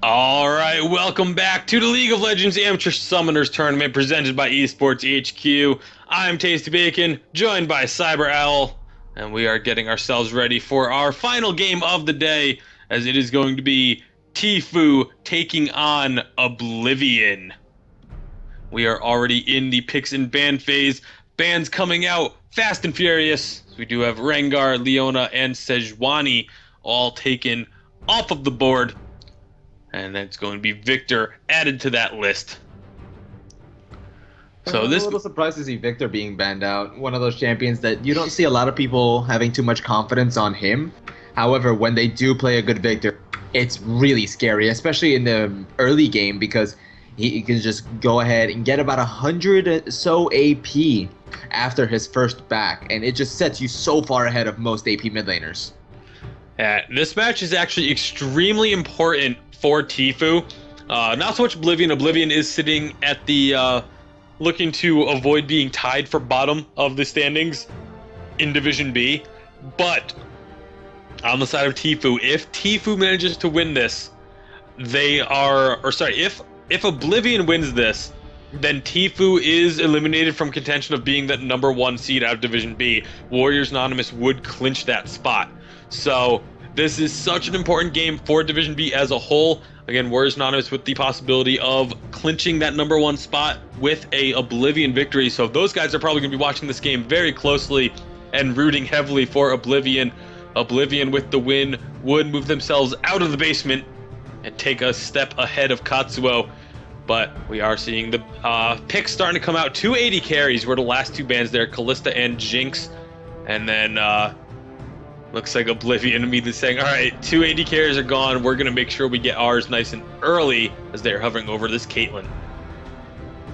All right, welcome back to the League of Legends Amateur Summoners Tournament presented by Esports HQ. I'm Tasty Bacon, joined by Cyber Owl, and we are getting ourselves ready for our final game of the day, as it is going to be TFU taking on Oblivion. We are already in the picks and ban phase. Bans coming out fast and furious. We do have Rengar, Leona, and Sejuani all taken off of the board. And that's going to be Victor added to that list. So I'm a little surprised to see Victor being banned out. One of those champions that you don't see a lot of people having too much confidence on him. However, when they do play a good Victor, it's really scary, especially in the early game, because he can just go ahead and get about 100 so AP after his first back, and it just sets you so far ahead of most AP mid laners. This match is actually extremely important for TFU. Not so much Oblivion. Oblivion is sitting at the looking to avoid being tied for bottom of the standings in Division B. But on the side of TFU, if TFU manages to win this, if Oblivion wins this, then TFU is eliminated from contention of being that number 1 seed out of Division B. Warriors Anonymous would clinch that spot. So this is such an important game for Division B as a whole. Again, Warriors Anonymous with the possibility of clinching that number 1 spot with a Oblivion victory. So those guys are probably going to be watching this game very closely and rooting heavily for Oblivion. Oblivion with the win would move themselves out of the basement and take a step ahead of Katsuo. But we are seeing the picks starting to come out. 280 carries were the last 2 bans there, Callista and Jinx. And then looks like Oblivion immediately saying, all right, 280 carries are gone. We're going to make sure we get ours nice and early as they're hovering over this Caitlyn.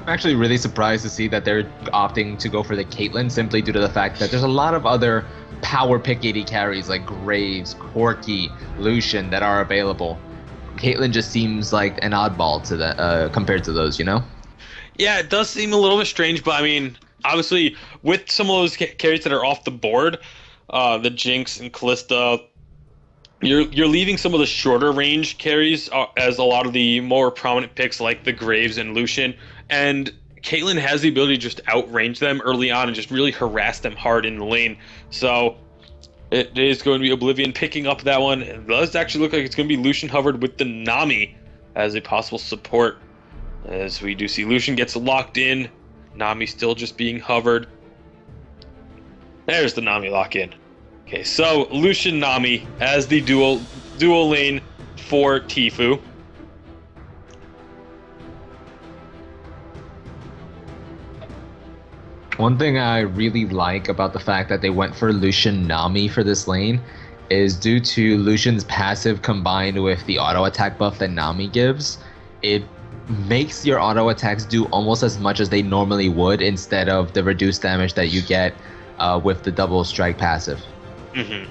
I'm actually really surprised to see that they're opting to go for the Caitlyn simply due to the fact that there's a lot of other power pick 80 carries like Graves, Corki, Lucian that are available. Caitlyn just seems like an oddball to that compared to those, you know? Yeah, it does seem a little bit strange, but I mean, obviously, with some of those carries that are off the board, the Jinx and Callista, you're leaving some of the shorter range carries as a lot of the more prominent picks like the Graves and Lucian, and Caitlyn has the ability to just outrange them early on and just really harass them hard in the lane. So it is going to be Oblivion picking up that one. It does actually look like it's going to be Lucian hovered with the Nami as a possible support, as we do see Lucian gets locked in, Nami still just being hovered. There's the Nami lock in. Okay, so Lucian Nami as the dual lane for TFU. One thing I really like about the fact that they went for Lucian Nami for this lane is due to Lucian's passive combined with the auto attack buff that Nami gives, it makes your auto attacks do almost as much as they normally would instead of the reduced damage that you get with the double strike passive. Mm-hmm.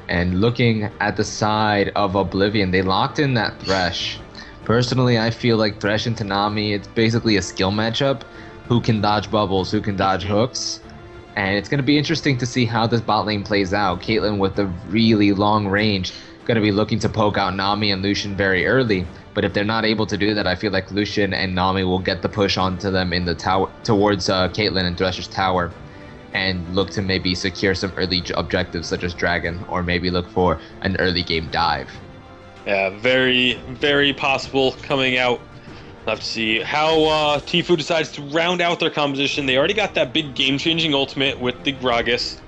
And looking at the side of Oblivion, they locked in that Thresh. Personally, I feel like Thresh and Tanami, it's basically a skill matchup. Who can dodge bubbles, who can dodge hooks. And it's going to be interesting to see how this bot lane plays out. Caitlyn with a really long range, going to be looking to poke out Nami and Lucian very early. But if they're not able to do that, I feel like Lucian and Nami will get the push onto them in the tower towards Caitlyn and Thresher's tower, and look to maybe secure some early objectives such as Dragon, or maybe look for an early game dive. Yeah, very, very possible coming out. We'll have to see how TFU decides to round out their composition. They already got that big game-changing ultimate with the Gragas,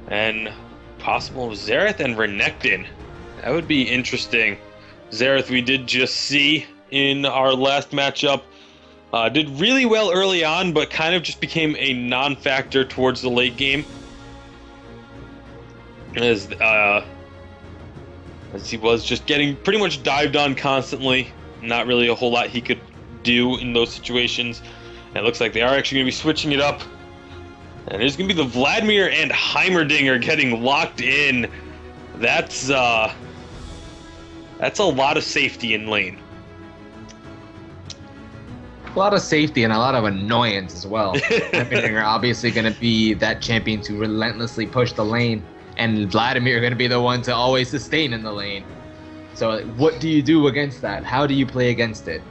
and possible Xerath and Renekton. That would be interesting. Xerath we did just see in our last matchup. Did really well early on, but kind of just became a non-factor towards the late game. As he was just getting pretty much dived on constantly. Not really a whole lot he could do in those situations. And it looks like they are actually going to be switching it up. And there's going to be the Vladimir and Heimerdinger getting locked in. That's a lot of safety in lane. A lot of safety and a lot of annoyance as well. Heimerdinger obviously going to be that champion to relentlessly push the lane and Vladimir are going to be the one to always sustain in the lane. So like, what do you do against that? How do you play against it?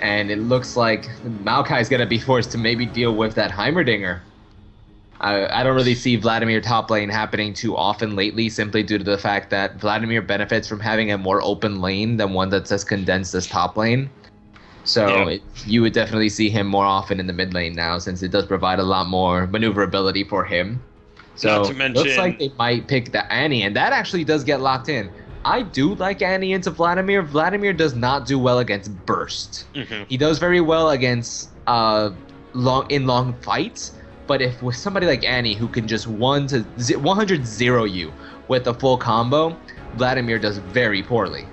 And it looks like Maokai's going to be forced to maybe deal with that Heimerdinger. I don't really see Vladimir top lane happening too often lately, simply due to the fact that Vladimir benefits from having a more open lane than one that's as condensed as top lane. So you would definitely see him more often in the mid lane now, since it does provide a lot more maneuverability for him. So Not to mention, looks like they might pick the Annie, and that actually does get locked in. I do like Annie into Vladimir. Vladimir does not do well against burst. He does very well against long fights. But if with somebody like Annie who can just 100 0 you with a full combo, Vladimir does very poorly.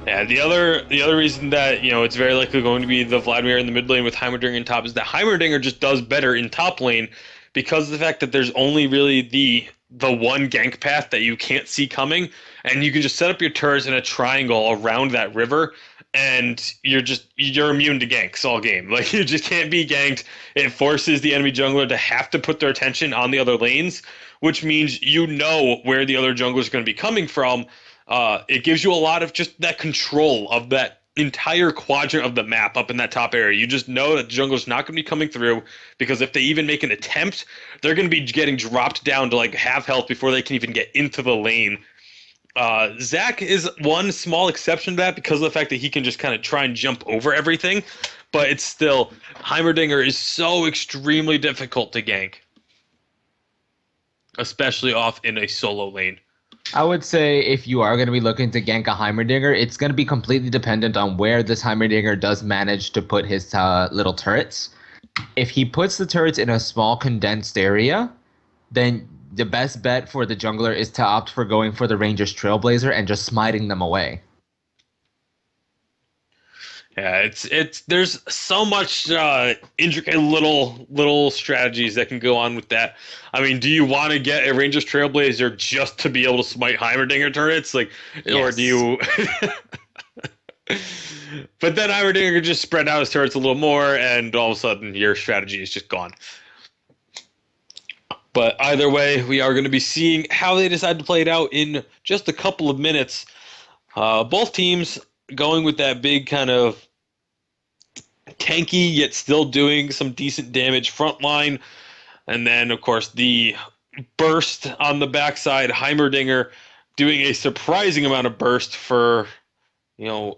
Yeah, the other reason that it's very likely going to be the Vladimir in the mid lane with Heimerdinger in top is that Heimerdinger just does better in top lane because of the fact that there's only really the one gank path that you can't see coming, and you can just set up your turrets in a triangle around that river, and you're immune to ganks all game. Like, you just can't be ganked. It forces the enemy jungler to have to put their attention on the other lanes, which means where the other jungler is going to be coming from. It gives you a lot of just that control of that entire quadrant of the map up in that top area. You just know that the jungler's not going to be coming through, because if they even make an attempt, they're going to be getting dropped down to like half health before they can even get into the lane. Zac is one small exception to that because of the fact that he can just kind of try and jump over everything, but it's still, Heimerdinger is so extremely difficult to gank, especially off in a solo lane. I would say if you are going to be looking to gank a Heimerdinger, it's going to be completely dependent on where this Heimerdinger does manage to put his little turrets. If he puts the turrets in a small condensed area, then the best bet for the jungler is to opt for going for the Ranger's Trailblazer and just smiting them away. Yeah, there's so much intricate little strategies that can go on with that. I mean, do you want to get a Ranger's Trailblazer just to be able to smite Heimerdinger turrets, like, yes. Or do you? But then Heimerdinger could just spread out his turrets a little more, and all of a sudden your strategy is just gone. But either way, we are going to be seeing how they decide to play it out in just a couple of minutes. Both teams going with that big kind of tanky yet still doing some decent damage front line, and then of course the burst on the backside. Heimerdinger doing a surprising amount of burst for a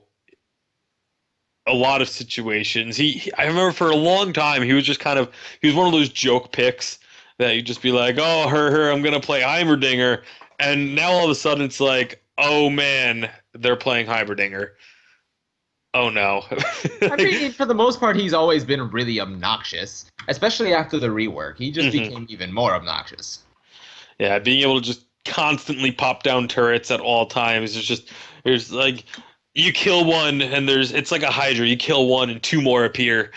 lot of situations. I remember for a long time he was one of those joke picks that you'd just be like, oh, I'm gonna play Heimerdinger, and now all of a sudden it's like, oh man, they're playing Heimerdinger. Oh no. I mean, for the most part, he's always been really obnoxious, especially after the rework. He just became even more obnoxious. Yeah, being able to just constantly pop down turrets at all times. There's like, you kill one and it's like a Hydra. You kill one and two more appear.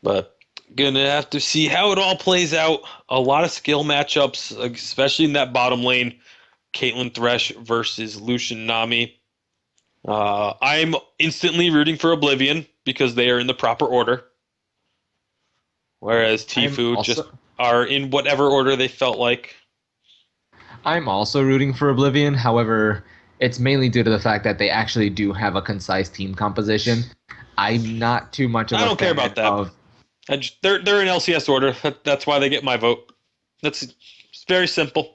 But gonna have to see how it all plays out. A lot of skill matchups, especially in that bottom lane. Caitlyn Thresh versus Lucian Nami. I'm instantly rooting for Oblivion because they are in the proper order, whereas TFU just are in whatever order they felt like. I'm also rooting for Oblivion. However, it's mainly due to the fact that they actually do have a concise team composition. I'm not too much of a fan. I don't care about that. They're in LCS order. That's why they get my vote. It's very simple.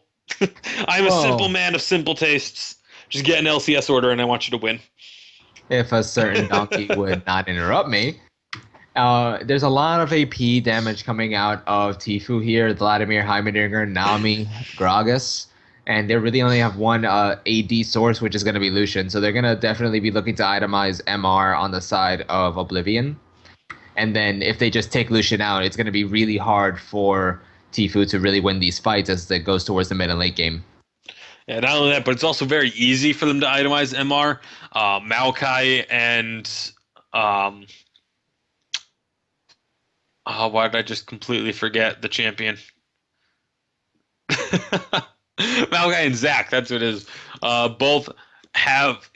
I'm a simple man of simple tastes. Just get an LCS order and I want you to win. If a certain donkey would not interrupt me. There's a lot of AP damage coming out of TFU here. Vladimir, Heimerdinger, Nami, Gragas. And they really only have one AD source, which is going to be Lucian. So they're going to definitely be looking to itemize MR on the side of Oblivion. And then if they just take Lucian out, it's going to be really hard for TFU to really win these fights as it goes towards the mid and late game. Yeah, not only that, but it's also very easy for them to itemize MR. Maokai and why did I just completely forget the champion? Maokai and Zac, that's what it is. Both have,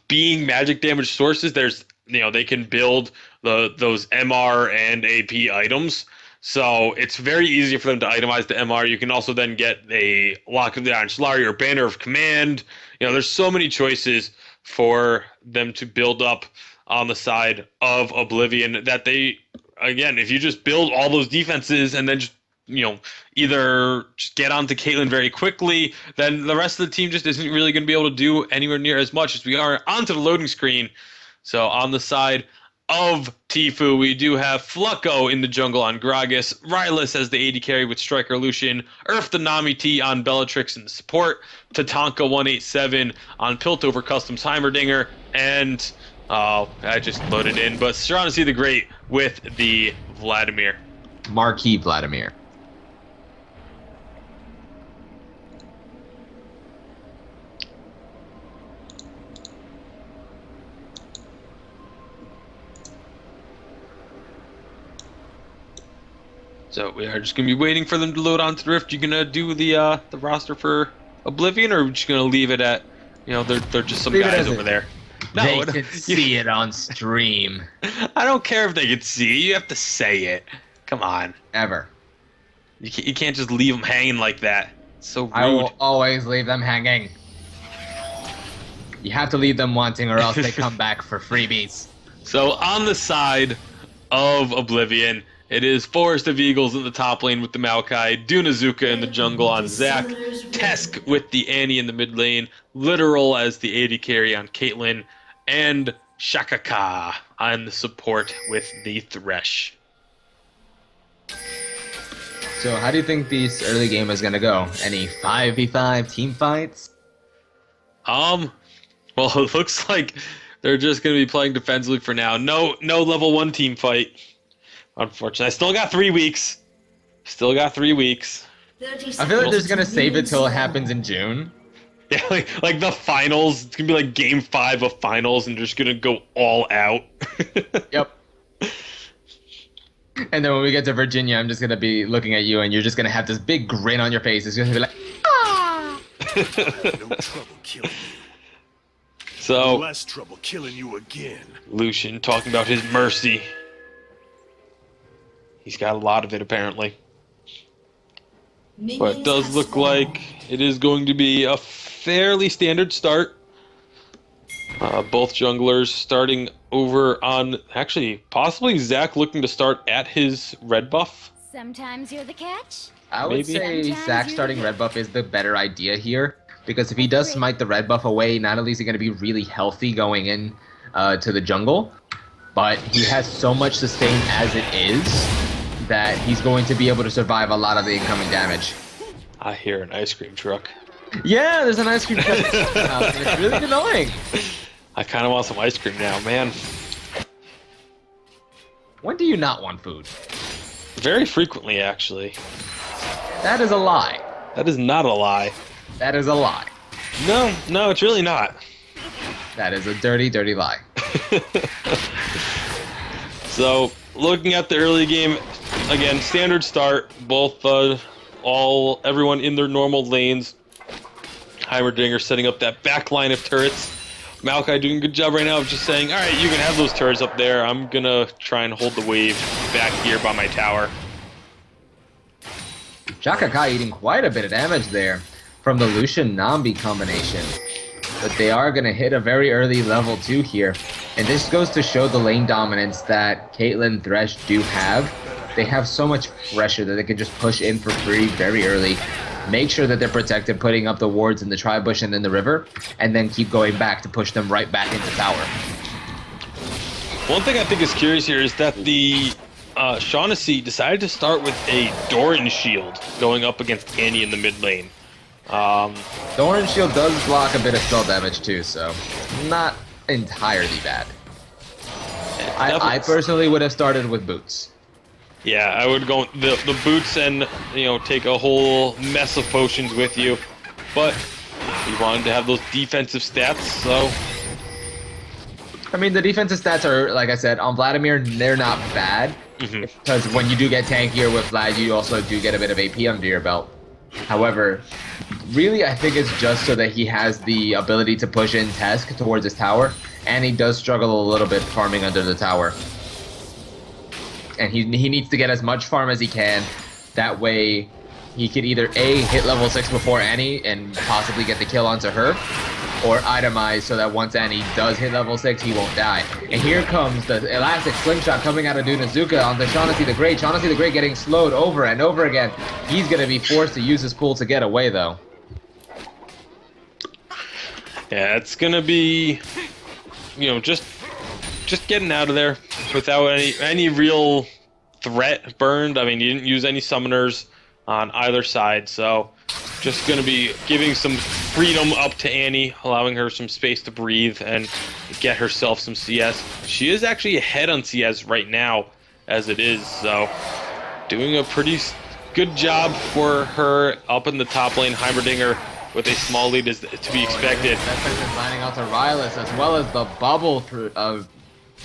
being magic damage sources, there's, they can build those MR and AP items. So it's very easy for them to itemize the MR. You can also then get a Lock of the Iron Solari or Banner of Command. There's so many choices for them to build up on the side of Oblivion that they, again, if you just build all those defenses and then just either just get onto Caitlyn very quickly, then the rest of the team just isn't really going to be able to do anywhere near as much as we are onto the loading screen. So on the side of TFU, we do have Flucko in the jungle on Gragas, Rylus as the AD carry with Striker Lucian, Earth the Nami T on Bellatrix in the support, Tatanka 187 on Piltover Customs Heimerdinger, and I just loaded in, but Shaughnessy the Great with the Vladimir. Marquis Vladimir. So we are just gonna be waiting for them to load onto the Rift. You gonna do the roster for Oblivion, or are we just gonna leave it at, they're just some guys over there? No, they can see it on stream. I don't care if they can see. You have to say it. Come on. Ever. You can't just leave them hanging like that. It's so rude. I will always leave them hanging. You have to leave them wanting, or else they come back for freebies. So on the side of Oblivion, it is Forest of Eagles in the top lane with the Maokai, Dunazuka in the jungle on Zac, Tesk with the Annie in the mid lane, Literal as the AD carry on Caitlyn, and Shakaka on the support with the Thresh. So how do you think this early game is going to go? Any 5v5 team fights? Well, it looks like they're just going to be playing defensively for now. No level 1 team fight. Unfortunately, I still got 3 weeks. I feel like they're just gonna save it till it happens in June. Yeah, like the finals. It's gonna be like game 5 of finals, and they're just gonna go all out. Yep. And then when we get to Virginia, I'm just gonna be looking at you, and you're just gonna have this big grin on your face. It's gonna be like, ah. No trouble killing you. So less trouble killing you again. Lucian talking about his mercy. He's got a lot of it, apparently. But it does look like it is going to be a fairly standard start. Both junglers starting over on... Actually, possibly Zac looking to start at his red buff. Sometimes you're the catch. I would say Zac starting red buff is the better idea here. Because if he does smite the red buff away, not only is he going to be really healthy going in to the jungle, but he has so much sustain as it is that he's going to be able to survive a lot of the incoming damage. I hear an ice cream truck. Yeah, there's an ice cream truck. It's really annoying. I kind of want some ice cream now, man. When do you not want food? Very frequently, actually. That is a lie. That is not a lie. That is a lie. No, it's really not. That is a dirty, dirty lie. So, looking at the early game, again, standard start. Both, everyone in their normal lanes. Heimerdinger setting up that back line of turrets. Maokai doing a good job right now of just saying, all right, you can have those turrets up there. I'm going to try and hold the wave back here by my tower. Shakaka eating quite a bit of damage there from the Lucian-Nambi combination. But they are going to hit a very early level 2 here. And this goes to show the lane dominance that Caitlyn Thresh do have. They have so much pressure that they can just push in for free very early. Make sure that they're protected, putting up the wards in the tri-bush and in the river, and then keep going back to push them right back into tower. One thing I think is curious here is that the Shaughnessy decided to start with a Doran shield going up against Annie in the mid lane. Doran shield does block a bit of spell damage too, so not entirely bad. I personally would have started with boots. Yeah, I would go the boots and take a whole mess of potions with you, but you wanted to have those defensive stats, so. I mean, the defensive stats are, like I said, on Vladimir, they're not bad. Because when you do get tankier with Vlad, you also do get a bit of AP under your belt. However, really, I think it's just so that he has the ability to push in Tesk towards his tower, and he does struggle a little bit farming under the tower. and he needs to get as much farm as he can. That way, he could either A, hit level 6 before Annie and possibly get the kill onto her, or itemize so that once Annie does hit level 6, he won't die. And here comes the elastic slingshot coming out of Dunazuka onto Shaughnessy the Great. Shaughnessy the Great getting slowed over and over again. He's going to be forced to use his pool to get away, though. Yeah, it's gonna be, you know, just getting out of there without any real threat burned. I mean, you didn't use any summoners on either side, so just gonna be giving some freedom up to Annie, allowing her some space to breathe and get herself some CS. She is actually ahead on CS right now, as it is, so doing a pretty good job for her up in the top lane. Heimerdinger with a small lead is to be expected. That's lining out to Rylus, as well as the bubble through of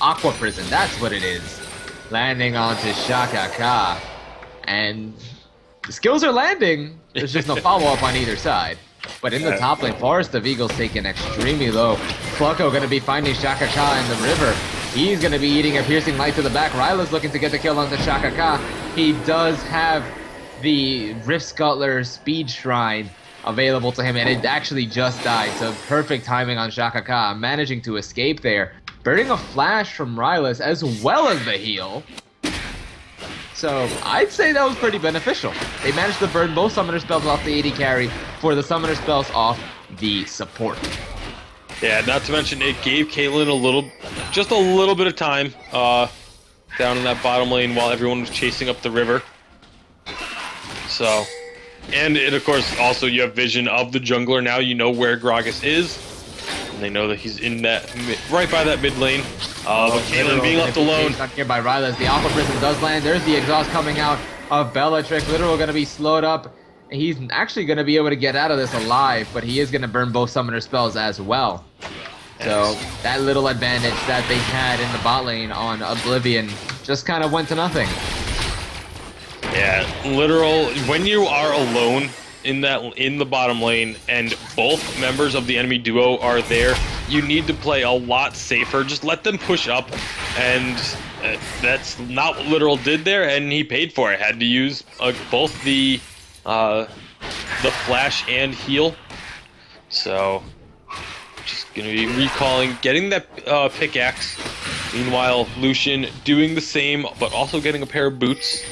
Aqua Prison. That's what it is. Landing onto Shaka Ka. And the skills are landing. There's just no follow-up on either side. But in the top lane, Forest of Eagles taken extremely low. Clucko going to be finding Shaka Ka in the river. He's going to be eating a piercing light to the back. Rylus looking to get the kill onto Shaka Ka. He does have the Rift Scuttler Speed Shrine available to him, and it actually just died, so perfect timing on Shaka Ka, managing to escape there. Burning a flash from Rylus as well as the heal. So I'd say that was pretty beneficial. They managed to burn both summoner spells off the AD carry for the summoner spells off the support. Yeah, not to mention it gave Caitlyn just a little bit of time down in that bottom lane while everyone was chasing up the river. So, and it of course also you have vision of the jungler now. You know where Gragas is, and they know that he's in that right by that mid lane. But Caitlyn being left alone. Stuck here by Rylus. The Aqua Prison does land. There's the exhaust coming out of Bellatrix. Literal going to be slowed up. He's actually going to be able to get out of this alive, but he is going to burn both summoner spells as well. So that little advantage that they had in the bot lane on Oblivion just kind of went to nothing. Yeah, literal. When you are alone in the bottom lane and both members of the enemy duo are there, you need to play a lot safer. Just let them push up, and that's not what Literal did there, and he paid for it. Had to use both the flash and heal. So just gonna be recalling, getting that pickaxe. Meanwhile, Lucian doing the same, but also getting a pair of boots.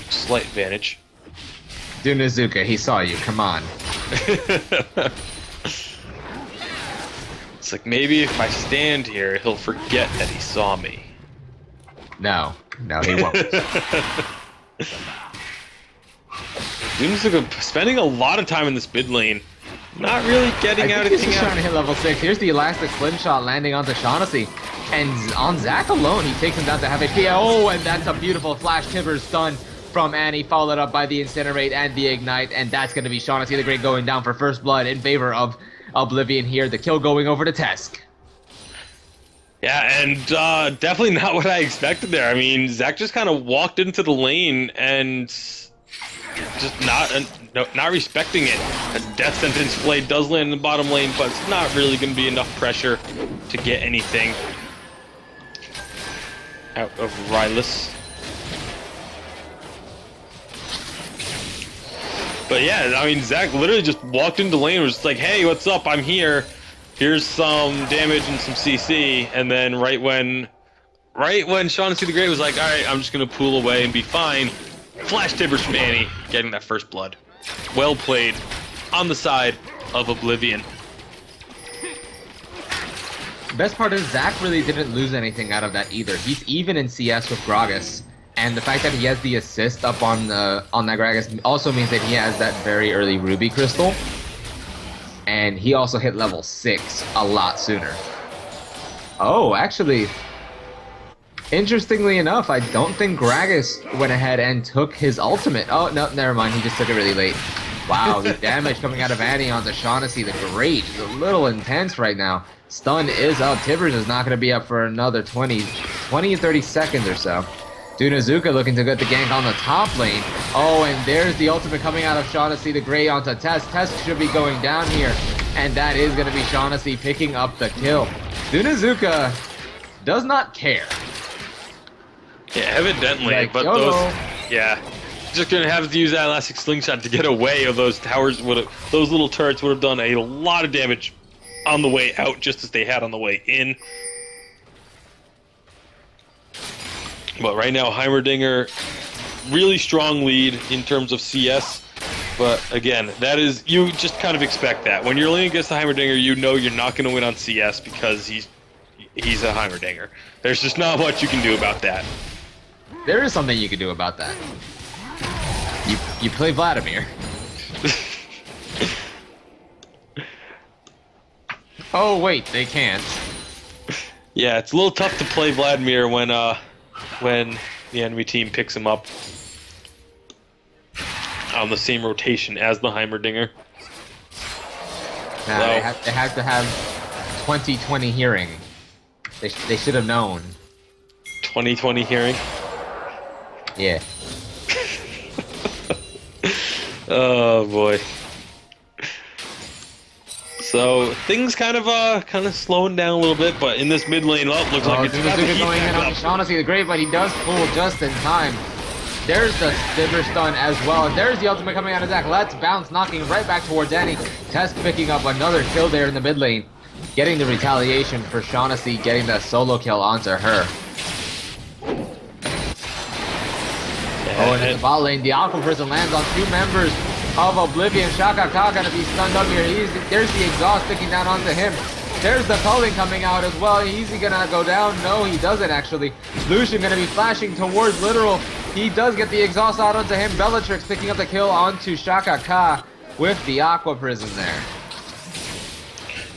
Slight advantage. Dunazuka, he saw you. Come on. It's like, maybe if I stand here, he'll forget that he saw me. No, he won't. Dunazuka spending a lot of time in this mid lane. Not really getting out anything He's out. trying to hit level 6. Here's the elastic slingshot landing onto Shaughnessy. And on Zac alone, he takes him down to half HP. Oh, and that's a beautiful flash Tibbers stun from Annie, followed up by the Incinerate and the Ignite. And that's going to be Shaughnessy the Great going down for first blood in favor of Oblivion here. The kill going over to Tesk. Yeah, and definitely not what I expected there. I mean, Zac just kind of walked into the lane and just not respecting it. A death sentence blade does land in the bottom lane, but it's not really going to be enough pressure to get anything out of Rylus. But yeah, I mean, Zac literally just walked into the lane and was just like, hey, what's up? I'm here. Here's some damage and some CC. And then right when Shaughnessy the Great was like, all right, I'm just going to pool away and be fine, flash Tibbers from Annie, getting that first blood. Well played on the side of Oblivion. Best part is Zac really didn't lose anything out of that either. He's even in CS with Gragas. And the fact that he has the assist up on that Gragas also means that he has that very early Ruby Crystal. And he also hit level 6 a lot sooner. Oh, actually, interestingly enough, I don't think Gragas went ahead and took his ultimate. Oh, no, never mind. He just took it really late. Wow, the damage coming out of Annie onto Shaughnessy the Great is a little intense right now. Stun is up. Tibbers is not going to be up for another 20 to 30 seconds or so. Dunazuka looking to get the gank on the top lane. Oh, and there's the ultimate coming out of Shaughnessy the Great onto Tess. Tess should be going down here, and that is going to be Shaughnessy picking up the kill. Dunazuka does not care. Yeah, evidently, Like, but YOLO. those, yeah, just gonna have to use that elastic slingshot to get away, or those towers would have, those little turrets would have done a lot of damage on the way out, just as they had on the way in. But right now, Heimerdinger, really strong lead in terms of CS. But again, that is, you just kind of expect that when you're leaning against the Heimerdinger, you know you're not going to win on CS because he's a Heimerdinger. There's just not much you can do about that. There is something you can do about that. You play Vladimir. Oh wait, they can't. Yeah, it's a little tough to play Vladimir when the enemy team picks him up on the same rotation as the Heimerdinger. Nah, Well, they have to have 20/20 hearing. They should have known. 20/20 hearing. Yeah. Oh boy. So things kind of slowing down a little bit, but in this mid lane, looks like it's about to Dunazuka heat going in back on up. Shaughnessy the Great, but he does pull just in time. There's the Stimmer stun as well, and there's the ultimate coming out of Zach. Let's bounce, knocking right back towards Annie. Test picking up another kill there in the mid lane, getting the retaliation for Shaughnessy, getting that solo kill onto her. Oh, and in the bot lane, the Aqua Prison lands on two members of Oblivion. Shaka Ka gonna be stunned up here. There's the exhaust sticking down onto him. There's the culling coming out as well. Is he gonna go down? No, he doesn't actually. Lucian gonna be flashing towards Literal. He does get the exhaust out onto him. Bellatrix picking up the kill onto Shaka Ka with the Aqua Prison there.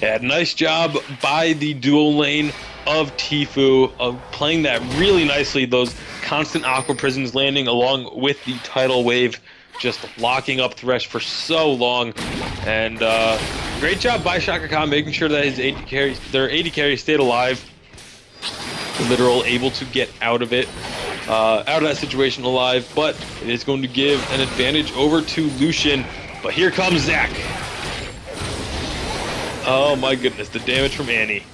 Yeah, nice job by the dual lane of TFU of playing that really nicely. Those constant Aqua Prisons landing along with the tidal wave, just locking up Thresh for so long. And great job by Shaka Khan making sure that their AD carry stayed alive. Literal able to get out of it, out of that situation alive, but it is going to give an advantage over to Lucian. But here comes Zac. Oh my goodness, the damage from Annie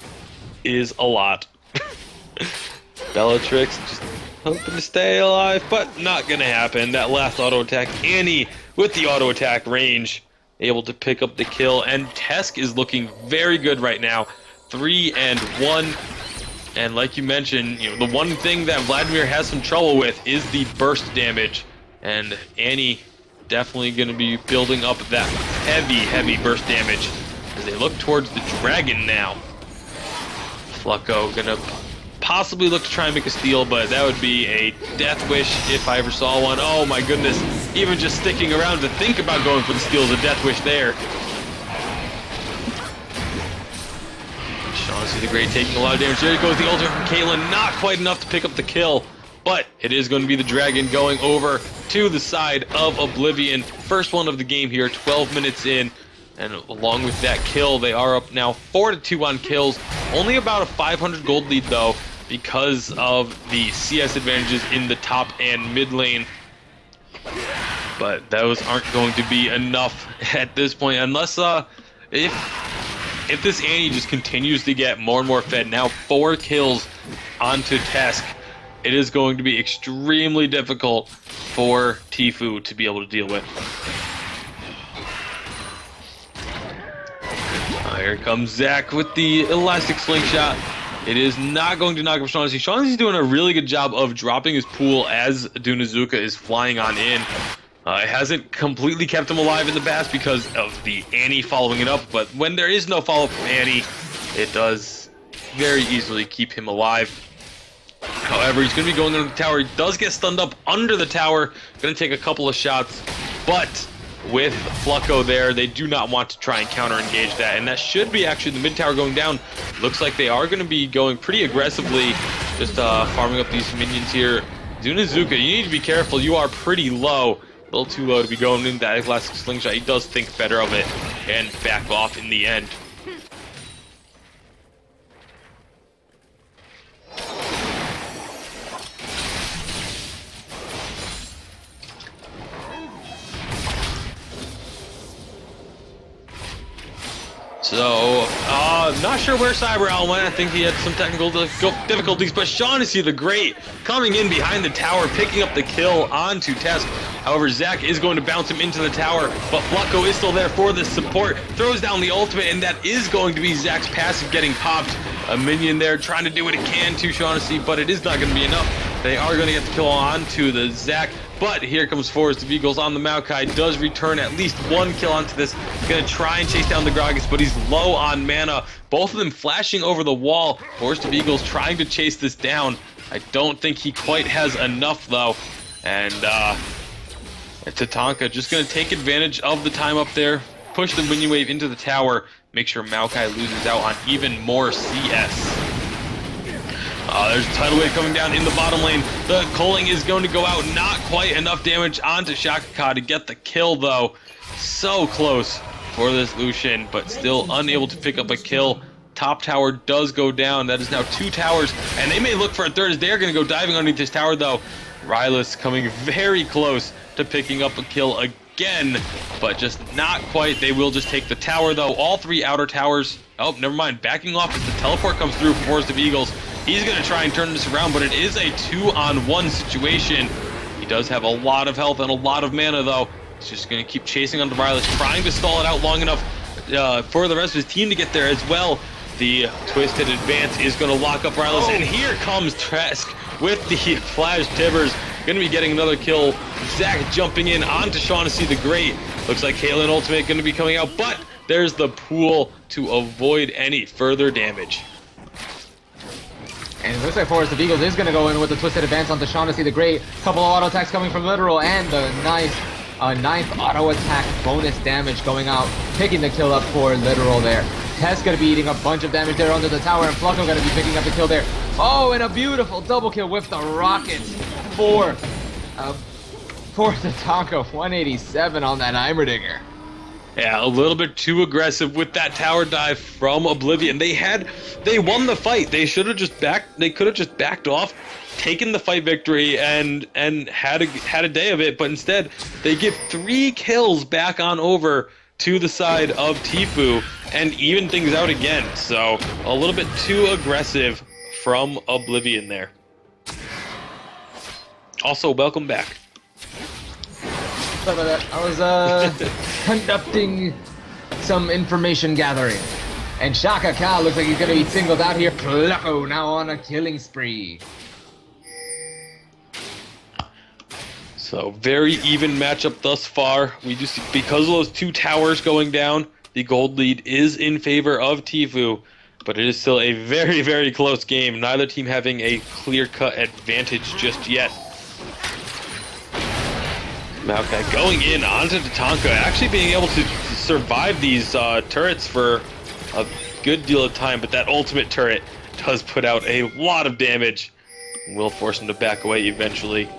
is a lot. Bellatrix just hoping to stay alive, but not gonna happen. That last auto attack, Annie with the auto attack range, able to pick up the kill, and Tesk is looking very good right now. 3-1. And like you mentioned, the one thing that Vladimir has some trouble with is the burst damage. And Annie definitely gonna be building up that heavy burst damage as they look towards the dragon now. Flucko gonna possibly look to try and make a steal, but that would be a death wish if I ever saw one. Oh my goodness, even just sticking around to think about going for the steal is a death wish there. Shaughnessy the Great taking a lot of damage. There goes the ultimate from Caitlyn, not quite enough to pick up the kill, but it is going to be the dragon going over to the side of Oblivion. First one of the game here, 12 minutes in. And along with that kill, they are up now 4-2 on kills. Only about a 500 gold lead though, because of the CS advantages in the top and mid lane. But those aren't going to be enough at this point, unless if this Annie just continues to get more and more fed. Now 4 kills onto Tesk. It is going to be extremely difficult for TFU to be able to deal with. Here comes Zac with the elastic slingshot. It is not going to knock up Shaughnessy. Shaughnessy's doing a really good job of dropping his pool as Dunazuka is flying on in. It hasn't completely kept him alive in the past because of the Annie following it up, but when there is no follow-up from Annie, it does very easily keep him alive. However, he's going to be going under the tower. He does get stunned up under the tower. Going to take a couple of shots, but with Flucko there, they do not want to try and counter-engage that, and that should be actually the mid tower going down. Looks like they are going to be going pretty aggressively, just farming up these minions here. Dunazuka, you need to be careful. You are pretty low, a little too low to be going in that elastic slingshot. He does think better of it and back off in the end. So, not sure where Cyber Owl went. I think he had some technical difficulties, but Shaughnessy the Great coming in behind the tower, picking up the kill onto Test. However, Zach is going to bounce him into the tower, but Flacco is still there for the support. Throws down the ultimate, and that is going to be Zach's passive getting popped. A minion there trying to do what it can to Shaughnessy, but it is not going to be enough. They are going to get the kill onto the Zach. But here comes Forest of Eagles on the Maokai. Does return at least one kill onto this. Gonna try and chase down the Gragas, but he's low on mana. Both of them flashing over the wall. Forest of Eagles trying to chase this down. I don't think he quite has enough though. And Tatanka just gonna take advantage of the time up there. Push the minion wave into the tower. Make sure Maokai loses out on even more CS. There's a tidal wave coming down in the bottom lane. The culling is going to go out. Not quite enough damage onto Shaka to get the kill, though. So close for this Lucian, but still unable to pick up a kill. Top tower does go down. That is now 2 towers, and they may look for a third as they're going to go diving underneath this tower, though. Rylus coming very close to picking up a kill again, but just not quite. They will just take the tower, though. All 3 outer towers. Oh, never mind. Backing off as the teleport comes through for Forest of Eagles. He's going to try and turn this around, but it is a 2-on-1 situation. He does have a lot of health and a lot of mana, though. He's just going to keep chasing on the Rylus, trying to stall it out long enough for the rest of his team to get there as well. The Twisted Advance is going to lock up Rylus, and here comes Tresk with the Flash Tibbers. Going to be getting another kill. Zach jumping in onto Shaughnessy the Great. Looks like Caitlyn Ultimate going to be coming out, but there's the pool to avoid any further damage. And it looks like Forest of Eagles is going to go in with the Twisted Advance onto Shaughnessy the Great. Couple of auto attacks coming from Literal, and the nice 9th auto attack bonus damage going out, picking the kill up for Literal there. Tess going to be eating a bunch of damage there under the tower, and Flacco going to be picking up the kill there. Oh, and a beautiful double kill with the rockets for the Tatanka. 187 on that Heimerdinger. Yeah, a little bit too aggressive with that tower dive from Oblivion. They won the fight. They should have just could have just backed off, taken the fight victory, and had a day of it. But instead, they give 3 kills back on over to the side of TFU and even things out again. So a little bit too aggressive from Oblivion there. Also, welcome back. Sorry about that. I was conducting some information gathering. And Shaka Khan looks like he's going to be singled out here. Flacco now on a killing spree. So very even matchup thus far. We just, because of those 2 towers going down, the gold lead is in favor of TFU, but it is still a very, very close game. Neither team having a clear-cut advantage just yet. Maokai going in onto Tatanka, actually being able to survive these turrets for a good deal of time, but that ultimate turret does put out a lot of damage. Will force him to back away eventually.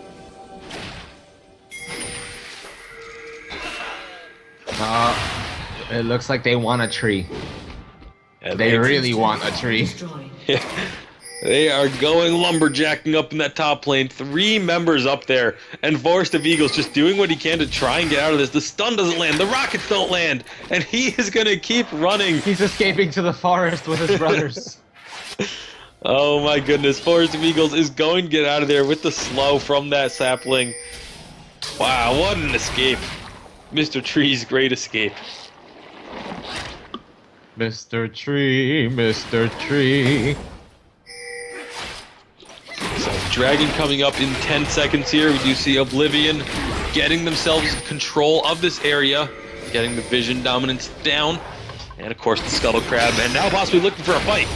It looks like they want a tree. Yeah, They really want a tree. They are going lumberjacking up in that top lane. 3 members up there, and Forest of Eagles just doing what he can to try and get out of this. The stun doesn't land, the rockets don't land, and he is going to keep running. He's escaping to the forest with his brothers. Oh my goodness, Forest of Eagles is going to get out of there with the slow from that sapling. Wow, what an escape. Mr. Tree's great escape. Mr. Tree, Mr. Tree. So Dragon coming up in 10 seconds here. We do see Oblivion getting themselves control of this area, getting the vision dominance down, and of course the Scuttle Crab, and now possibly looking for a fight.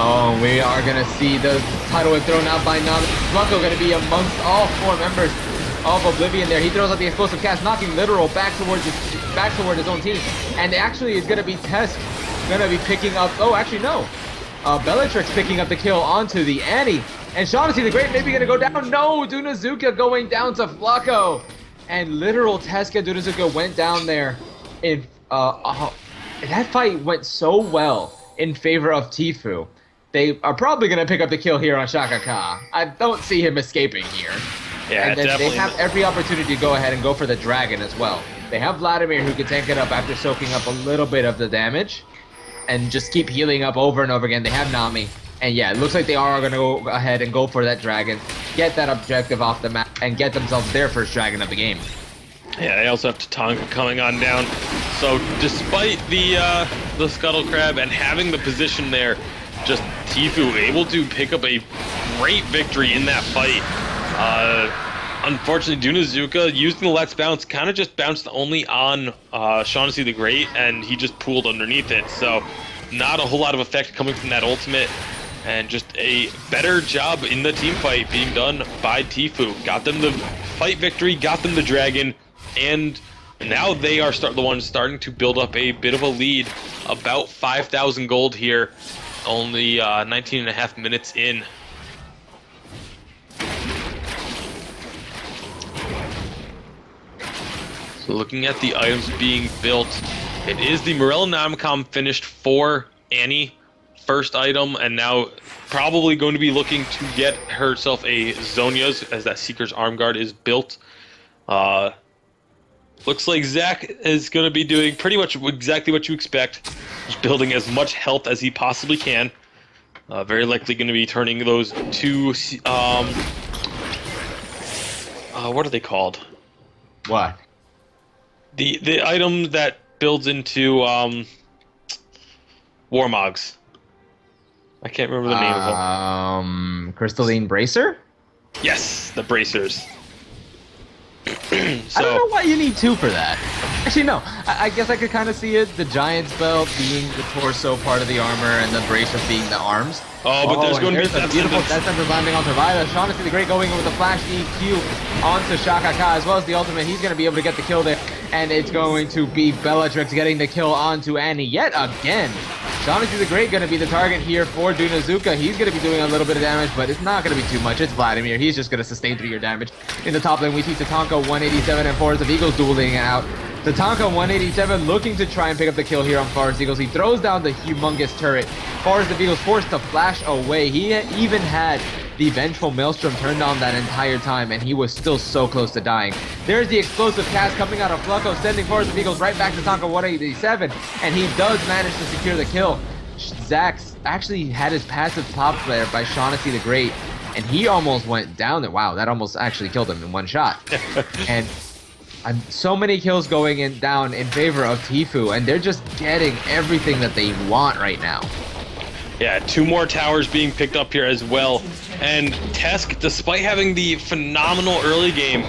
Oh, we are going to see the tidal wave thrown out by Navi. Flacco going to be amongst all 4 members of Oblivion there. He throws out the explosive cast, knocking Literal back toward his own team. And actually is going to be Tess going to be picking up... Oh, actually, no. Bellatrix picking up the kill onto the Annie. And Shaughnessy the Great maybe going to go down. No, Dunazuka going down to Flacco. And literal Teska Dunazuka went down there. That fight went so well in favor of TFU. They are probably going to pick up the kill here on Shaka Khan. I don't see him escaping here. Yeah, and then definitely. they have every opportunity to go ahead and go for the dragon as well. They have Vladimir who can tank it up after soaking up a little bit of the damage and just keep healing up over and over again. They have Nami. And yeah, it looks like they are going to go ahead and go for that dragon, get that objective off the map, and get themselves their first dragon of the game. Yeah, they also have Tatanka coming on down. So despite the Scuttle Crab and having the position there, just TFU able to pick up a great victory in that fight. Unfortunately, Dunazuka using the Let's Bounce kind of just bounced only on Shaughnessy the Great, and he just pooled underneath it. So not a whole lot of effect coming from that ultimate, and just a better job in the team fight being done by TFU. Got them the fight victory, got them the dragon, and now they are the ones starting to build up a bit of a lead. About 5,000 gold here, only 19 and a half minutes in. So looking at the items being built, it is the Morella Nomicom finished for Annie, first item, and now probably going to be looking to get herself a Zonia's as that Seeker's Arm Guard is built. Looks like Zach is going to be doing pretty much exactly what you expect. Just building as much health as he possibly can. Very likely going to be turning those two, what are they called? What? The item that builds into Warmogs. I can't remember the name of them. Crystalline Bracer? Yes, the bracers. I don't know why you need two for that. Actually, no. I guess I could kind of see it. The Giant's Belt being the torso part of the armor and the bracer being the arms. Oh, but there's going to be a beautiful death sentence landing on Survivor. Shaughnessy the Great going in with a flash EQ onto Shaka Ka as well as the ultimate. He's going to be able to get the kill there. And it's going to be Bellatrix getting the kill onto Annie yet again. Shaughnessy the Great going to be the target here for Dunazuka. He's going to be doing a little bit of damage, but it's not going to be too much. It's Vladimir. He's just going to sustain 3-year damage. In the top lane, we see Tatanka 187 and Forest of Eagles dueling out. Tatanka 187 looking to try and pick up the kill here on Forest Eagles. He throws down the humongous turret. Forest of Eagles forced to flash away. He even had the Vengeful Maelstrom turned on that entire time, and he was still so close to dying. There's the explosive cast coming out of Flucko, sending Forest of Eagles right back to Tatanka 187, and he does manage to secure the kill. Zax actually had his passive popped there by Shaughnessy the Great, and he almost went down there. Wow, that almost actually killed him in one shot. And so many kills going down in favor of TFU, and they're just getting everything that they want right now. Yeah, 2 more towers being picked up here as well. And Tesk, despite having the phenomenal early game,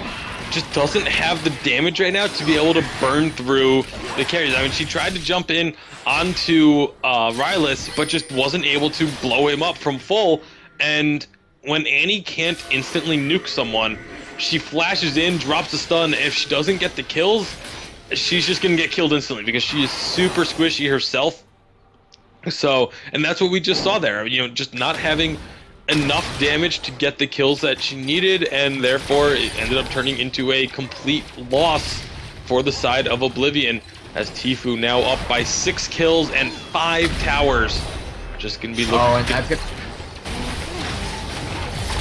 just doesn't have the damage right now to be able to burn through the carries. I mean, she tried to jump in onto Rylus, but just wasn't able to blow him up from full. And when Annie can't instantly nuke someone, she flashes in, drops a stun. If she doesn't get the kills, she's just going to get killed instantly because she is super squishy herself. So, and that's what we just saw there. You know, just not having enough damage to get the kills that she needed, and therefore it ended up turning into a complete loss for the side of Oblivion, as TFU now up by 6 kills and 5 towers. Just going to be looking... Oh, and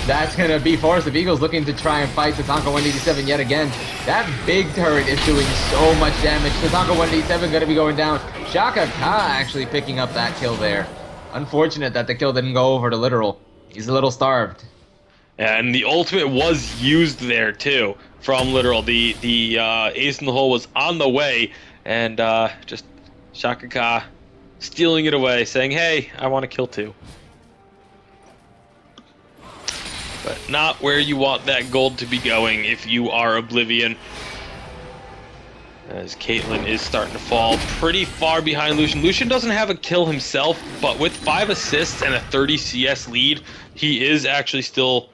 that's gonna be Forest of Eagles looking to try and fight Tatanka 187 yet again. That big turret is doing so much damage. Tatanka 187 gonna be going down. Shaka Ka actually picking up that kill there. Unfortunate that the kill didn't go over to Literal. He's a little starved. And the ultimate was used there too from Literal. The ace in the hole was on the way, and just Shaka Ka stealing it away, saying, "Hey, I want to kill too." But not where you want that gold to be going if you are Oblivion. As Caitlyn is starting to fall pretty far behind Lucian. Lucian doesn't have a kill himself, but with 5 assists and a 30 CS lead, he is actually still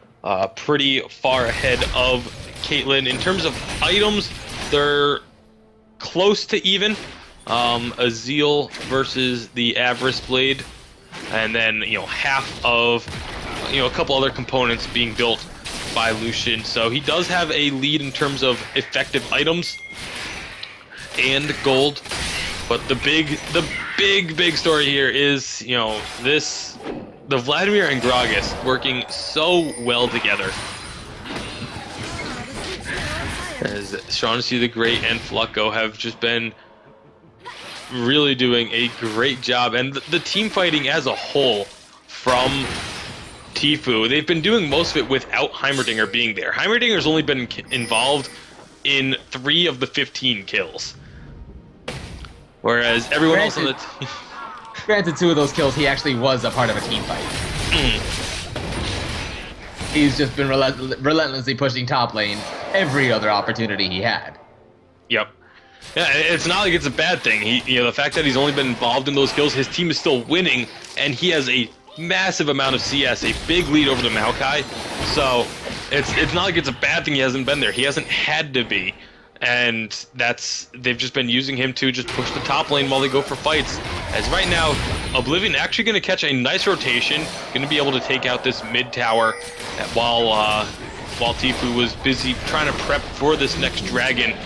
pretty far ahead of Caitlyn. In terms of items, they're close to even. Azil versus the Avarice Blade, and then, you know, half of, you know, a couple other components being built by Lucian. So he does have a lead in terms of effective items and gold. But the big story here is, you know, the Vladimir and Gragas working so well together. As Shaughnessy the Great and Flucko have just been really doing a great job, and the team fighting as a whole from TFU, they've been doing most of it without Heimerdinger being there. Heimerdinger's only been involved in 3 of the 15 kills, whereas everyone else on the team... Granted, 2 of those kills, he actually was a part of a team fight. He's just been relentlessly pushing top lane every other opportunity he had. Yep. Yeah, it's not like it's a bad thing. The fact that he's only been involved in those kills, his team is still winning, and he has a massive amount of CS, a big lead over the Maokai. So it's not like it's a bad thing he hasn't been there. He hasn't had to be, and they've just been using him to just push the top lane while they go for fights. As right now, Oblivion actually going to catch a nice rotation, going to be able to take out this mid tower while TFU was busy trying to prep for this next dragon.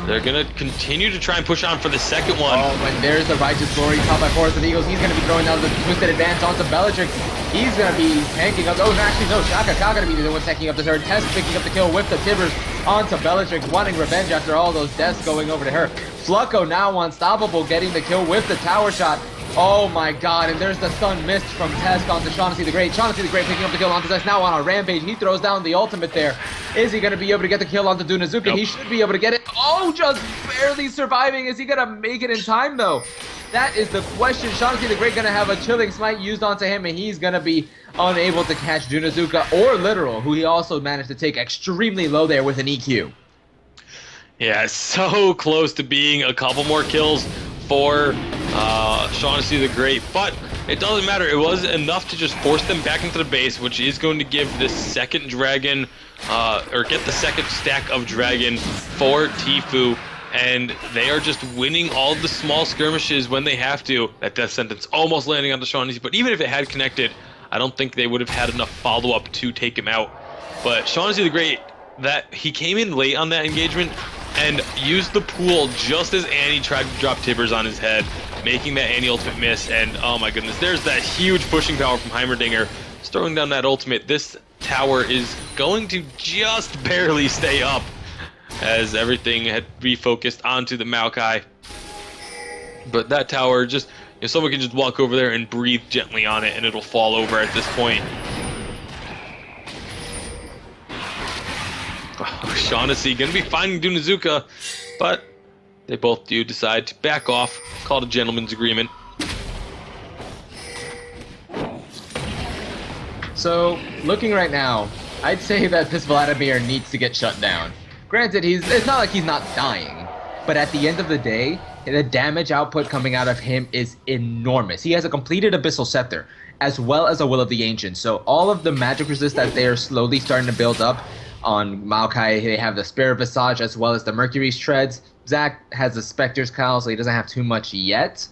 They're going to continue to try and push on for the second one. Oh, and there's the Righteous Glory top by Forest of Eagles. He's going to be throwing down the Twisted Advance onto Bellatrix. He's going to be tanking up. Oh, actually, no. Shaka going to be the one tanking up the third. Test picking up the kill with the Tibbers onto Bellatrix, wanting revenge after all those deaths going over to her. Flucko now unstoppable, getting the kill with the tower shot. Oh my god, and there's the stun missed from Tesk onto Shaughnessy the Great. Shaughnessy the Great picking up the kill onto Tesk, now on a rampage. He throws down the ultimate there. Is he going to be able to get the kill onto Dunazuka? Nope. He should be able to get it. Oh, just barely surviving. Is he going to make it in time, though? That is the question. Shaughnessy the Great going to have a Chilling Smite used onto him, and he's going to be unable to catch Dunazuka or Literal, who he also managed to take extremely low there with an EQ. Yeah, so close to being a couple more kills for Shaughnessy the Great, but it doesn't matter. It was enough to just force them back into the base, which is going to give this second dragon, or get the second stack of dragon for TFU, and they are just winning all the small skirmishes when they have to. That death sentence almost landing on the Shaughnessy, but even if it had connected, I don't think they would have had enough follow-up to take him out. But Shaughnessy the Great, that he came in late on that engagement and used the pool just as Annie tried to drop Tibbers on his head, making that Annie ultimate miss, and oh my goodness, there's that huge pushing power from Heimerdinger, throwing down that ultimate. This tower is going to just barely stay up, as everything had refocused onto the Maokai. But that tower, just, someone can just walk over there and breathe gently on it, and it'll fall over at this point. Oh, Shaughnessy gonna be finding Dunazuka, but they both do decide to back off, call it a gentleman's agreement. So, looking right now, I'd say that this Vladimir needs to get shut down. Granted, it's not like he's not dying, but at the end of the day, the damage output coming out of him is enormous. He has a completed Abyssal Scepter, as well as a Will of the Ancients, so all of the magic resist that they are slowly starting to build up on Maokai, they have the Spirit Visage as well as the Mercury's Treads. Zac has the Spectre's Cowl, so he doesn't have too much yet,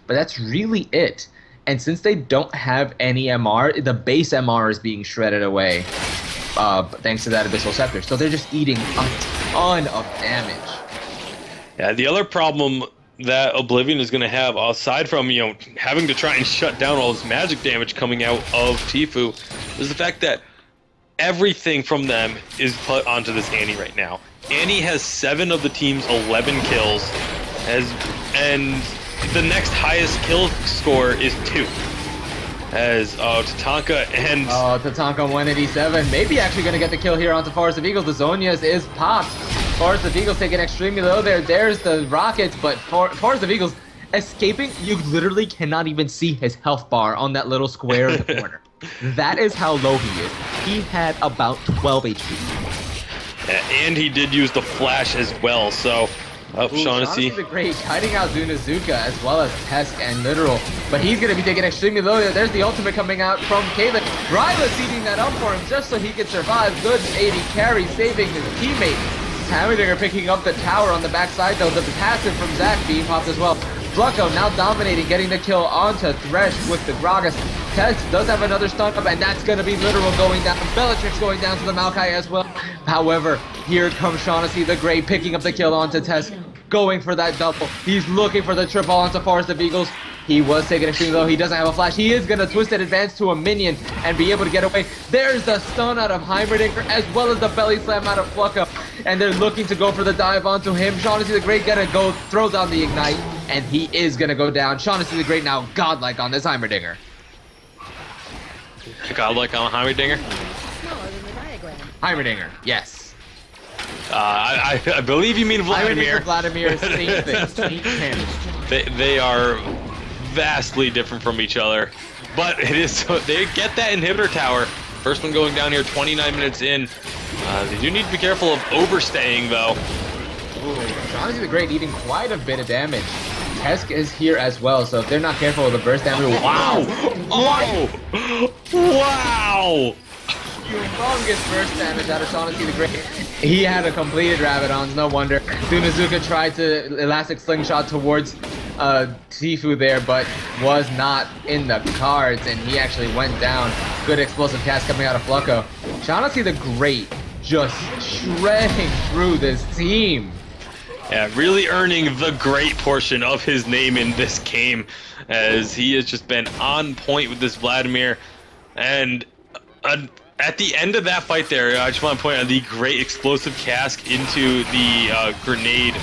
but that's really it. And since they don't have any MR, the base MR is being shredded away thanks to that Abyssal Scepter. So they're just eating a ton of damage. Yeah, the other problem that Oblivion is going to have, aside from, having to try and shut down all this magic damage coming out of TFU, is the fact that everything from them is put onto this Annie right now. Annie has 7 of the team's 11 kills, and the next highest kill score is 2. As Tatanka and... Oh, Tatanka 187. Maybe actually going to get the kill here onto Forest of Eagles. The Zonias is popped. Forest of Eagles taking extremely low there. There's the Rockets, but Forest of Eagles escaping. You literally cannot even see his health bar on that little square in the corner. That is how low he is. He had about 12 HP. And he did use the flash as well, so... Shaughnessy the Great kiting out Dunazuka as well as Tesk and Literal, but he's going to be taking extremely low. There's the ultimate coming out from Caitlyn. Ryla's eating that up for him just so he can survive. Good AD carry, saving his teammate. Hammerdinger picking up the tower on the backside though. The passive from Zac being popped as well. Flucko now dominating, getting the kill onto Thresh with the Gragas. Tesk does have another stun up, and that's going to be Literal going down. Bellatrix going down to the Maokai as well. However, here comes Shaughnessy the Great picking up the kill onto Tesk, going for that double. He's looking for the triple onto Forest of Eagles. He was taking extremely low. He doesn't have a flash. He is going to twisted advance to a minion and be able to get away. There's the stun out of Heimerdinger as well as the belly slam out of Flucko. And they're looking to go for the dive onto him. Shaughnessy the Great gonna go, throws on the ignite, and he is going to go down. Shaughnessy the Great now godlike on this Heimerdinger. Godlike on Heimerdinger? Heimerdinger, yes. I believe you mean Vladimir. Vladimir, same thing. Same thing. They are vastly different from each other, but it is they get that inhibitor tower. First one going down here, 29 minutes in. They do need to be careful of overstaying though. Shaughnessy the Great eating quite a bit of damage. Tesk is here as well, so if they're not careful with the burst damage, wow! Oh! Wow! Humongous burst damage out of Shaughnessy the Great. He had a completed Rabadons, no wonder. Dunazuka tried to elastic slingshot towards Tfue there, but was not in the cards, and he actually went down. Good explosive cast coming out of Flucko. Shaughnessy the Great just shredding through this team. Yeah, really earning the great portion of his name in this game, as he has just been on point with this Vladimir. And at the end of that fight there, I just want to point out the great explosive cast into the grenade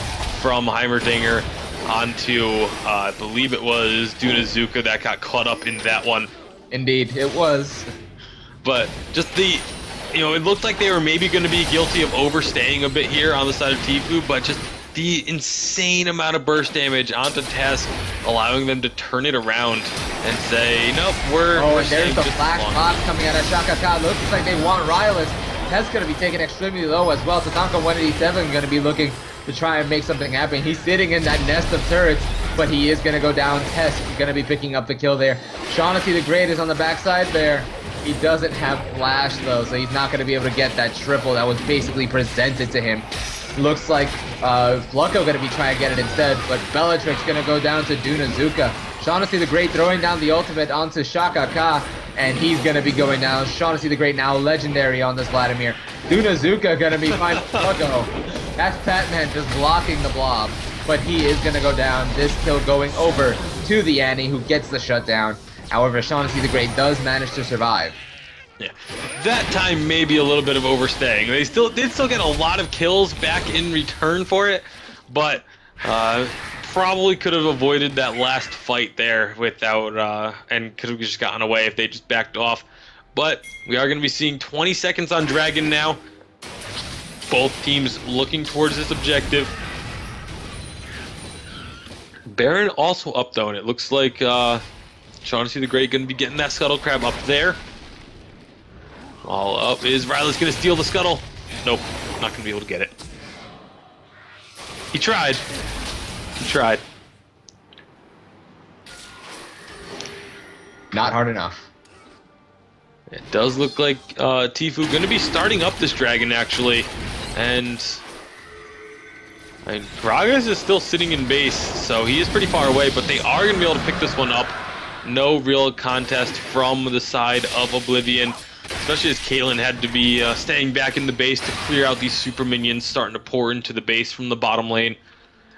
from Heimerdinger onto, I believe it was Dunazuka that got caught up in that one. Indeed, it was. But just the, it looked like they were maybe going to be guilty of overstaying a bit here on the side of Tfue, but just the insane amount of burst damage onto Tesk, allowing them to turn it around and say, nope, we're and there's the flash box coming out of Shaka Khan. Looks like they want Rylus. Tesk's going to be taken extremely low as well. Tatanka 187 going to be looking to try and make something happen. He's sitting in that nest of turrets, but he is going to go down. Tesk going to be picking up the kill there. Shaughnessy the Great is on the backside there. He doesn't have flash though, so he's not going to be able to get that triple that was basically presented to him. Looks like Flucko going to be trying to get it instead, but Bellatrix going to go down to Dunazuka. Shaughnessy the Great throwing down the ultimate onto Shaka Ka, and he's going to be going down. Shaughnessy the Great now legendary on this Vladimir. Dunazuka going to be fine. Flucko. That's Batman just blocking the blob, but he is going to go down. This kill going over to the Annie, who gets the shutdown. However, Shaughnessy the Great does manage to survive. Yeah, that time maybe a little bit of overstaying. They did still get a lot of kills back in return for it, but probably could have avoided that last fight there without and could have just gotten away if they just backed off. But we are going to be seeing 20 seconds on Dragon now. Both teams looking towards this objective. Baron also up though, and it looks like Shaughnessy the Great going to be getting that Scuttle Crab up there. All up. Is Rylus going to steal the Scuttle? Nope. Not going to be able to get it. He tried. He tried. Not hard enough. It does look like Tfue going to be starting up this Dragon, actually. And Gragas is still sitting in base, so he is pretty far away, but they are going to be able to pick this one up. No real contest from the side of Oblivion. Especially as Caitlyn had to be staying back in the base to clear out these super minions starting to pour into the base from the bottom lane.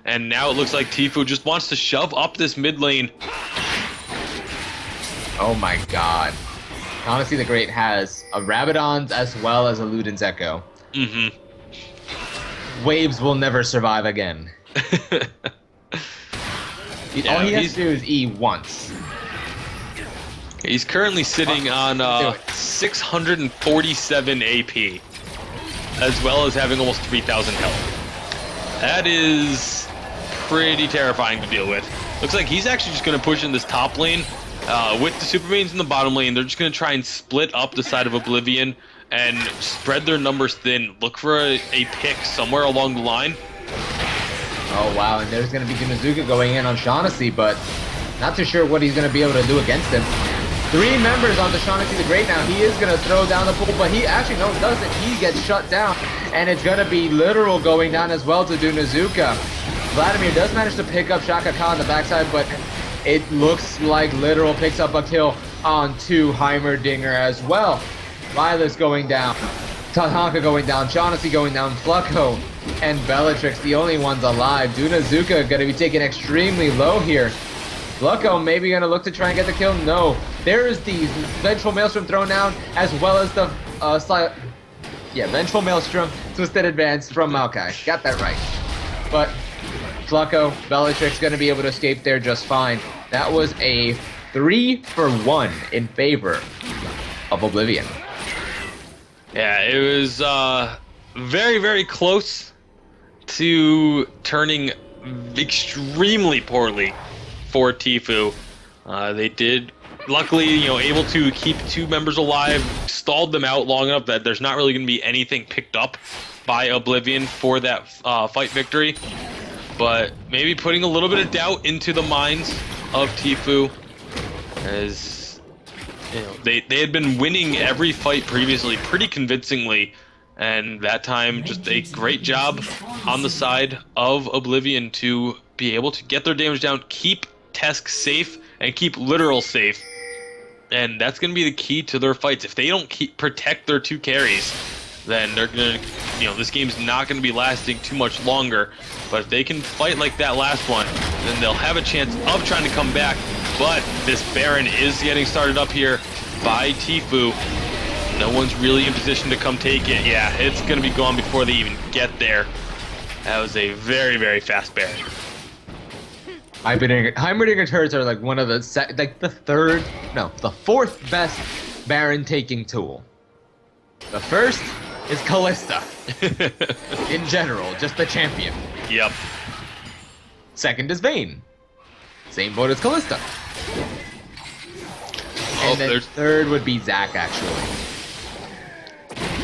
And now it looks like Tfue just wants to shove up this mid lane. Oh my god. Honestly, the Great has a Rabadons as well as a Luden's Echo. Mm-hmm. Waves will never survive again. All he has to do is E once. He's currently sitting on 647 AP, as well as having almost 3,000 health. That is pretty terrifying to deal with. Looks like he's actually just going to push in this top lane with the super minions in the bottom lane. They're just going to try and split up the side of Oblivion and spread their numbers thin. Look for a pick somewhere along the line. Oh wow, and there's going to be Dunazuka going in on Shaughnessy, but not too sure what he's going to be able to do against him. 3 members on the Shaughnessy the Great now. He is going to throw down the pool, but he actually, no, doesn't. He gets shut down, and it's going to be literal going down as well to Dunazuka. Vladimir does manage to pick up Shaka Khan on the backside, but it looks like literal picks up a kill onto Heimerdinger as well. Rylus going down, Tatanka going down, Shaughnessy going down, Flucko and Bellatrix the only ones alive. Dunazuka going to be taken extremely low here. Flacco maybe gonna look to try and get the kill. No, there is the Vengeful Maelstrom thrown down, as well as the Vengeful Maelstrom, Twisted Advance from Maokai. Got that right. But Flacco, Bellatrix gonna be able to escape there just fine. That was a 3-for-1 in favor of Oblivion. Yeah, it was very, very close to turning extremely poorly for TFU. They did, luckily, able to keep 2 members alive, stalled them out long enough that there's not really going to be anything picked up by Oblivion for that fight victory. But maybe putting a little bit of doubt into the minds of TFU, as they had been winning every fight previously pretty convincingly, and that time just a great job on the side of Oblivion to be able to get their damage down, keep Tesk safe, and keep Literal safe. And that's going to be the key to their fights. If they don't protect their 2 carries, then they're going to, this game's not going to be lasting too much longer. But if they can fight like that last one, then they'll have a chance of trying to come back. But this Baron is getting started up here by TFU. No one's really in position to come take it. Yeah, it's going to be gone before they even get there. That was a very, very fast Baron. Heimerdinger turrets are like one of the the 4th best Baron taking tool. The first is Callista. In general, just the champion. Yep. Second is Vayne. Same boat as Callista. And then third would be Zac, actually.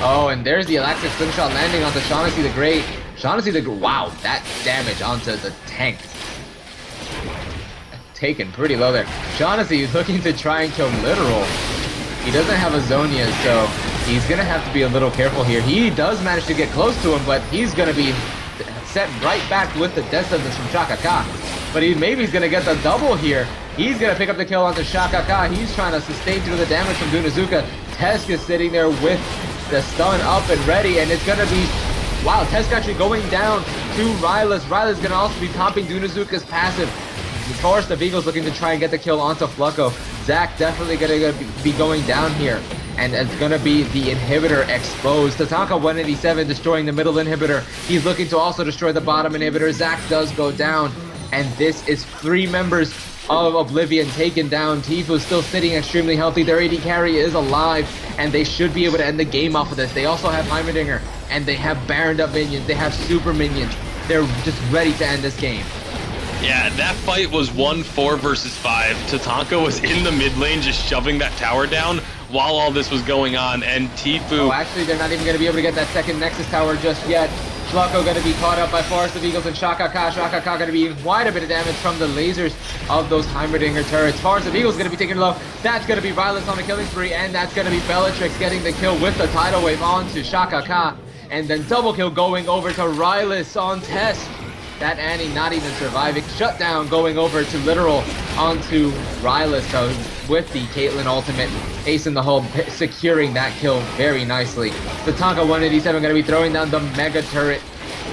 Oh, and there's the Elastic Slingshot landing onto Shaughnessy the Great. Shaughnessy the Great, wow, that damage onto the tank. Taken pretty low there. Shaughnessy is looking to try and kill Literal. He doesn't have a Zonia, so he's going to have to be a little careful here. He does manage to get close to him, but he's going to be set right back with the death sentence from Shaka Ka. But maybe he's going to get the double here. He's going to pick up the kill onto Shaka Ka. He's trying to sustain through the damage from Dunazuka. Tesk is sitting there with the stun up and ready, and it's going to be... Wow, Tesk actually going down to Rylus. Rylus going to also be popping Dunazuka's passive. Forest of Eagles looking to try and get the kill onto Flacco. Zac definitely going to be going down here. And it's going to be the inhibitor exposed. Tatanka 187 destroying the middle inhibitor. He's looking to also destroy the bottom inhibitor. Zac does go down. And this is 3 members of Oblivion taken down. Tifu still sitting extremely healthy. Their AD carry is alive. And they should be able to end the game off of this. They also have Heimerdinger. And they have Baroned up minions. They have super minions. They're just ready to end this game. Yeah, that fight was 1-4 versus 5. Tatanka was in the mid lane just shoving that tower down while all this was going on, and Tifu... Oh, actually, they're not even going to be able to get that second Nexus tower just yet. Flacco going to be caught up by Forest of Eagles and Shaka Ka. Shaka Ka going to be quite a bit of damage from the lasers of those Heimerdinger turrets. Forest of Eagles going to be taken low. That's going to be Rylus on the killing spree, and that's going to be Bellatrix getting the kill with the tidal wave onto Shaka Ka. And then double kill going over to Rylus on Test. That Annie not even surviving. Shutdown going over to Literal onto Rylus. So with the Caitlyn ultimate, ace in the hole, securing that kill very nicely. Tatanka 187 going to be throwing down the mega turret.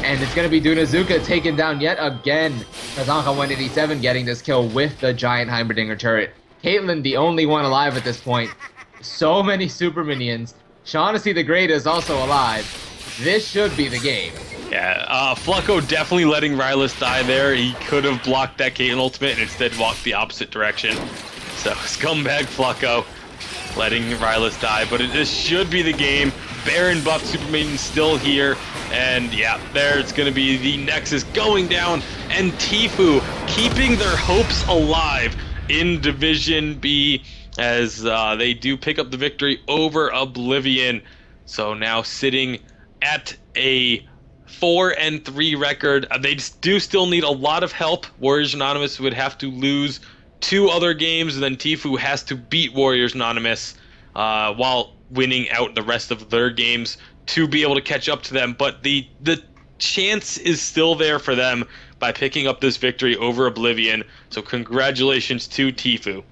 And it's going to be Dunazuka taken down yet again. Tatanka 187 getting this kill with the giant Heimerdinger turret. Caitlyn the only one alive at this point. So many super minions. Shaughnessy the Great is also alive. This should be the game. Yeah, Flacco definitely letting Rylus die there. He could have blocked that Caitlyn ultimate and instead walked the opposite direction. So, scumbag Flacco letting Rylus die. But this should be the game. Baron buff Superman still here. And yeah, there's going to be the Nexus going down. And Tifu keeping their hopes alive in Division B as they do pick up the victory over Oblivion. So now sitting at a 4-3 record. They do still need a lot of help. Warriors Anonymous would have to lose 2 other games, and then Tifu has to beat Warriors Anonymous while winning out the rest of their games to be able to catch up to them. But the chance is still there for them by picking up this victory over Oblivion. So congratulations to Tifu.